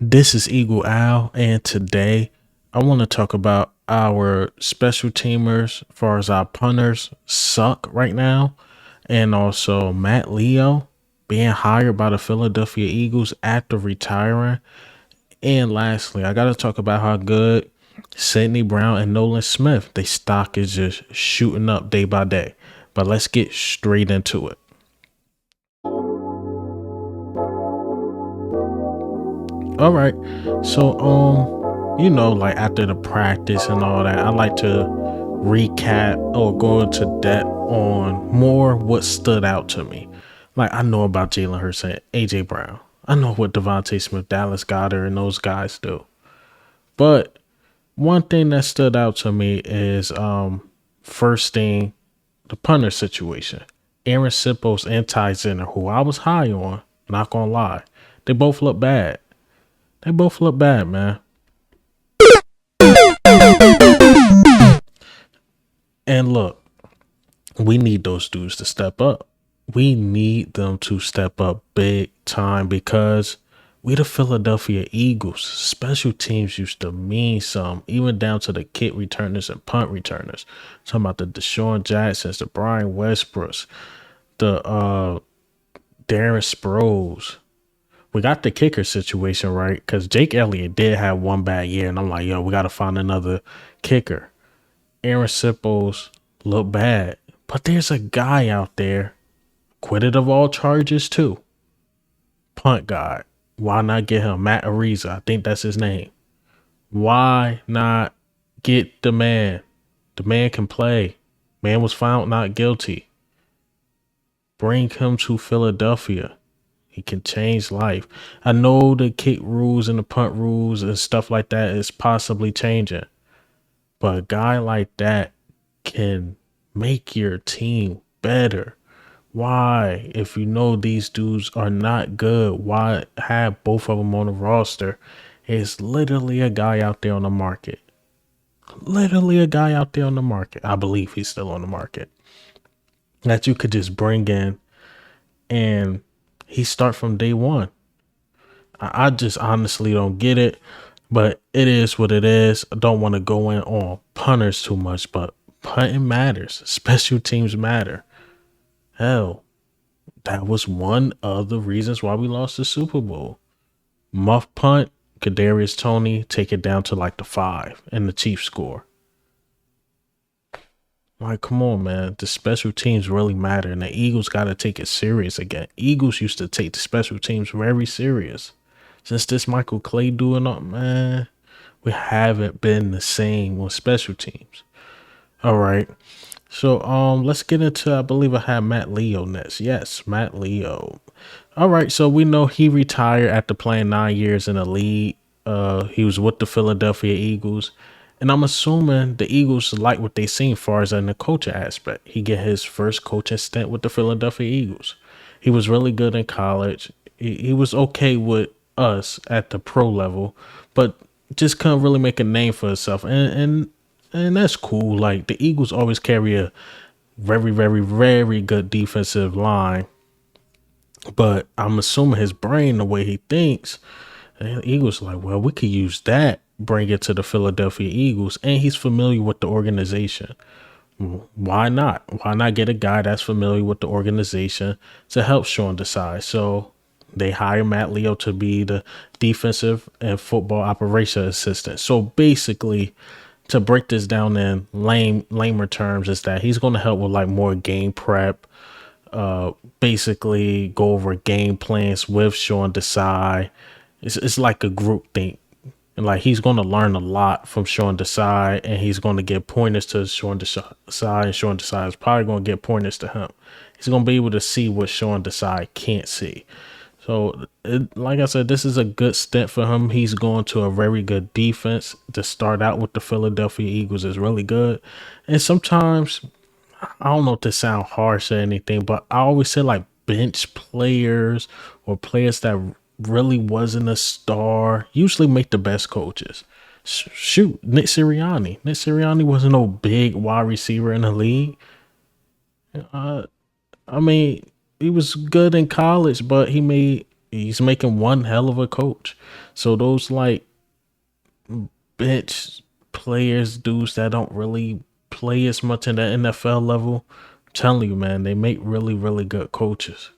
This is Eagle Owl, and today I want to talk about our special teamers as far as our punters suck right now, and also Matt Leo being hired by the Philadelphia Eagles after retiring. And lastly, I got to talk about how good Sidney Brown and Nolan Smith, their stock is just shooting up day by day. But let's get straight into it. All right. So like after the practice and all that, I like to recap or go into depth on more what stood out to me. Like I know about Jalen Hurts and AJ Brown. I know what Devontae Smith, Dallas Goddard, and those guys do. But one thing that stood out to me is first thing, the punter situation. Aaron Sipos and Ty Zinner, who I was high on, not gonna lie. They both look bad. They both look bad, man. And look, we need those dudes to step up. We need them to step up big time because we the Philadelphia Eagles. Special teams used to mean some, even down to the kick returners and punt returners. Talking about the Deshaun Jacksons, the Brian Westbrooks, the Darren Sproles. We got the kicker situation right because Jake Elliott did have one bad year, and I'm like, yo, we got to find another kicker. Aaron Sipos look bad, but there's a guy out there acquitted of all charges too. Punt guy. Why not get him? Matt Ariza, I think that's his name. Why not get the man? The man can play. Man was found not guilty. Bring him to Philadelphia. He can change life. I know the kick rules and the punt rules and stuff like that is possibly changing. But a guy like that can make your team better. Why, if you know these dudes are not good, why have both of them on the roster? It's literally a guy out there on the market. Literally a guy out there on the market. I believe he's still on the market. That you could just bring in and he start from day one. I just honestly don't get it, but it is what it is. I don't want to go in on punters too much, but punting matters. Special teams matter. Hell, that was one of the reasons why we lost the Super Bowl. Muff punt, Kadarius Toney take it down to like the 5 and the Chiefs score. Like, come on, man. The special teams really matter, and the Eagles got to take it serious again. Eagles used to take the special teams very serious. Since this Michael Clay doing up, man, we haven't been the same with special teams. All right. So, let's get into, I believe I have Matt Leo next. Yes, Matt Leo. All right. So we know he retired after playing 9 years in the league. He was with the Philadelphia Eagles. And I'm assuming the Eagles like what they seen far as in the coaching aspect. He get his first coaching stint with the Philadelphia Eagles. He was really good in college. He was okay with us at the pro level, but just couldn't really make a name for himself. And that's cool. Like the Eagles always carry a very, very, very good defensive line. But I'm assuming his brain, the way he thinks, and the Eagles like, well, we could use that, bring it to the Philadelphia Eagles, and he's familiar with the organization. Why not? Why not get a guy that's familiar with the organization to help Sean decide? So they hire Matt Leo to be the defensive and football operation assistant. So basically, to break this down in lamer terms, is that he's going to help with like more game prep, basically go over game plans with Sean Desai. It's like a group thing. And like he's going to learn a lot from Sean Desai, and he's going to get pointers to Sean Desai, and Sean Desai is probably going to get pointers to him. He's going to be able to see what Sean Desai can't see. So, like I said, this is a good step for him. He's going to a very good defense. To start out with the Philadelphia Eagles is really good. And sometimes, I don't know if this sound harsh or anything, but I always say like bench players or players that really wasn't a star usually make the best coaches. Shoot, Nick Sirianni. Nick Sirianni wasn't no big wide receiver in the league. I mean, he was good in college, but he made He's making one hell of a coach. So those like bench players, dudes that don't really play as much in the NFL level, I'm telling you, man, they make really, really good coaches.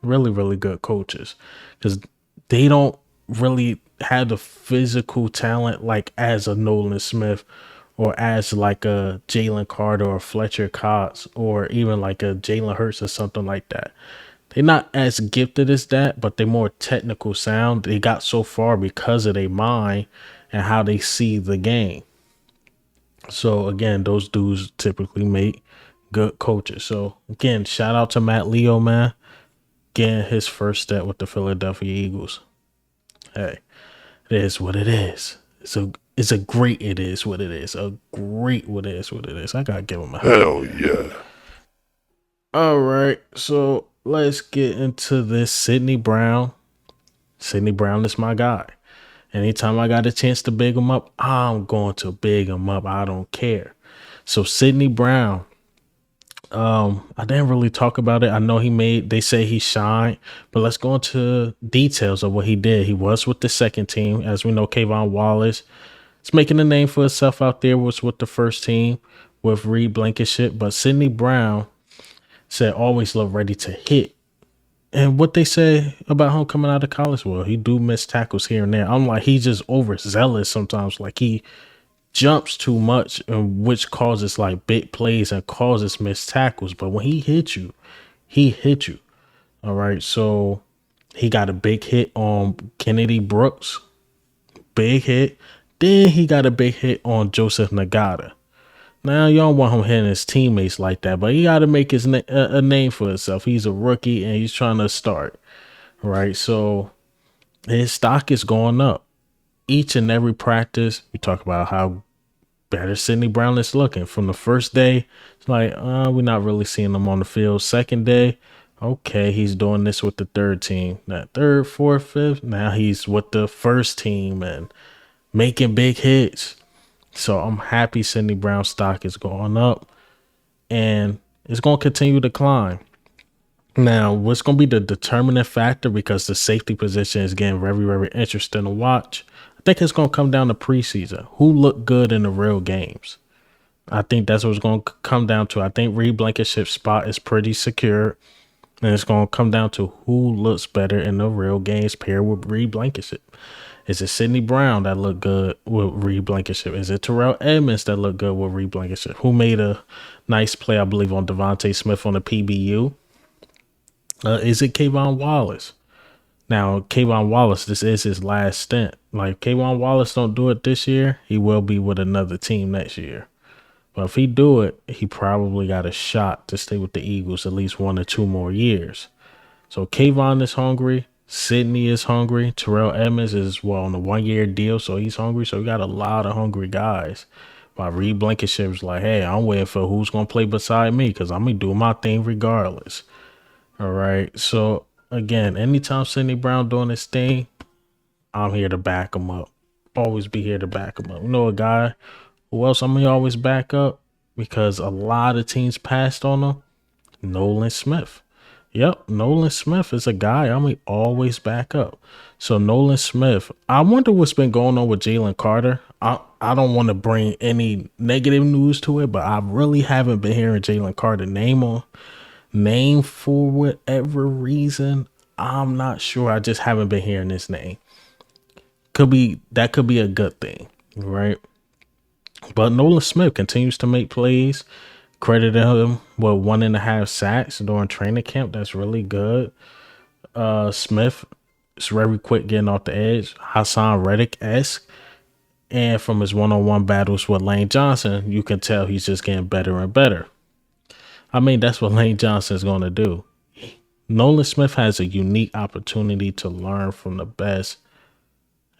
Really, really good coaches. Because they don't really have the physical talent like as a Nolan Smith or as like a Jalen Carter or Fletcher Cox or even like a Jalen Hurts or something like that. They're not as gifted as that, but they're more technical sound. They got so far because of their mind and how they see the game. So again, those dudes typically make good coaches. So again, shout out to Matt Leo, man, getting his first step with the Philadelphia Eagles. Hey, it is what it is. It's a great it is what it is. A great what it is what it is. I gotta give him a hell yeah. All right, so let's get into this Sidney Brown. Sidney Brown is my guy. Anytime I got a chance to big him up, I'm going to big him up. I don't care. So Sidney Brown, I didn't really talk about it. I know they say he shined, but let's go into details of what he did. He was with the second team. As we know, Kayvon Wallace is making a name for himself out there, was with the first team with Reed Blankenship. But Sidney Brown said always look ready to hit. And what they say about him coming out of college, well, he do miss tackles here and there. I'm like, he's just overzealous sometimes. Like he jumps too much, and which causes like big plays and causes missed tackles. But when he hit you, he hit you. All right. So he got a big hit on Kennedy Brooks. Big hit. Then he got a big hit on Joseph Nagata. Now, you don't want him hitting his teammates like that, but he got to make his a name for himself. He's a rookie and he's trying to start, right? So his stock is going up. Each and every practice, we talk about how better Sidney Brown is looking. From the first day, it's like, we're not really seeing him on the field. Second day, okay, he's doing this with the third team. That third, fourth, fifth, now he's with the first team and making big hits. So I'm happy Sidney Brown's stock is going up and it's going to continue to climb. Now, what's going to be the determining factor, because the safety position is getting very, very interesting to watch, I think it's going to come down to preseason. Who looked good in the real games? I think that's what it's going to come down to. I think Reed Blankenship's spot is pretty secure, and it's going to come down to who looks better in the real games paired with Reed Blankenship. Is it Sidney Brown that looked good with Reed Blankenship? Is it Terrell Edmonds that looked good with Reed Blankenship? Who made a nice play, I believe, on Devontae Smith on the PBU? Is it Kayvon Wallace? Now, Kayvon Wallace, this is his last stint. Like, Kayvon Wallace don't do it this year, he will be with another team next year. But if he do it, he probably got a shot to stay with the Eagles at least 1 or 2 more years. So Kayvon is hungry. Sidney is hungry. Terrell Edmonds is on a 1-year deal, so he's hungry. So we got a lot of hungry guys. But Reed Blankenship's like, hey, I'm waiting for who's going to play beside me because I'm going to do my thing regardless. All right. So, again, anytime Sidney Brown doing his thing, I'm here to back him up. Always be here to back him up. You know a guy who else I'm going to always back up because a lot of teams passed on him? Nolan Smith. Yep, Nolan Smith is a guy I'm going to always back up. So Nolan Smith, I wonder what's been going on with Jalen Carter. I don't want to bring any negative news to it, but I really haven't been hearing Jalen Carter name for whatever reason. I'm not sure. I just haven't been hearing this name. That could be a good thing, right? But Nolan Smith continues to make plays. Credited him with 1.5 sacks during training camp. That's really good. Smith is very quick getting off the edge. Hassan Reddick-esque. And from his one-on-one battles with Lane Johnson, you can tell he's just getting better and better. I mean, that's what Lane Johnson is going to do. Nolan Smith has a unique opportunity to learn from the best.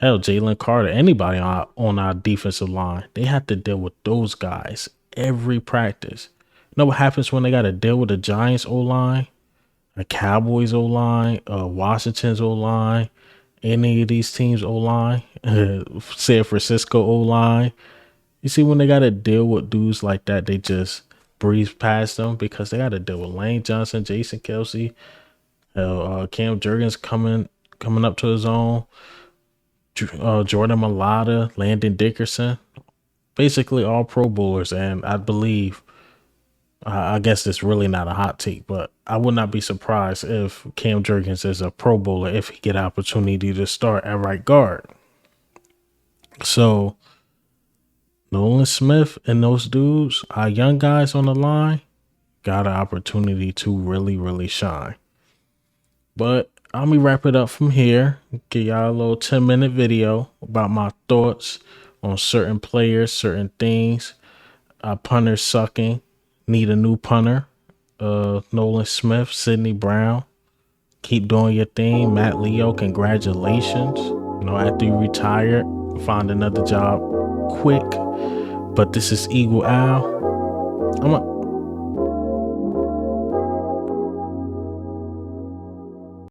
Hell, Jalen Carter, anybody on our defensive line, they have to deal with those guys every practice. You know what happens when they got to deal with the Giants O-line, the Cowboys O-line, Washington's O-line, any of these teams O-line, San Francisco O-line. You see, when they got to deal with dudes like that, they just breeze past them because they got to deal with Lane Johnson, Jason Kelsey, Cam Jurgens coming up to his own. Jordan Mailata, Landon Dickerson, basically all Pro Bowlers. And I believe, I guess it's really not a hot take, but I would not be surprised if Cam Jurgens is a Pro Bowler if he get an opportunity to start at right guard. So Nolan Smith and those dudes, our young guys on the line, got an opportunity to really, really shine. But let me wrap it up from here. Give y'all a little 10-minute video about my thoughts on certain players, certain things. Punters sucking. Need a new punter. Nolan Smith, Sidney Brown. Keep doing your thing. Matt Leo, congratulations. After you retire, find another job quick. But this is Eagle Al.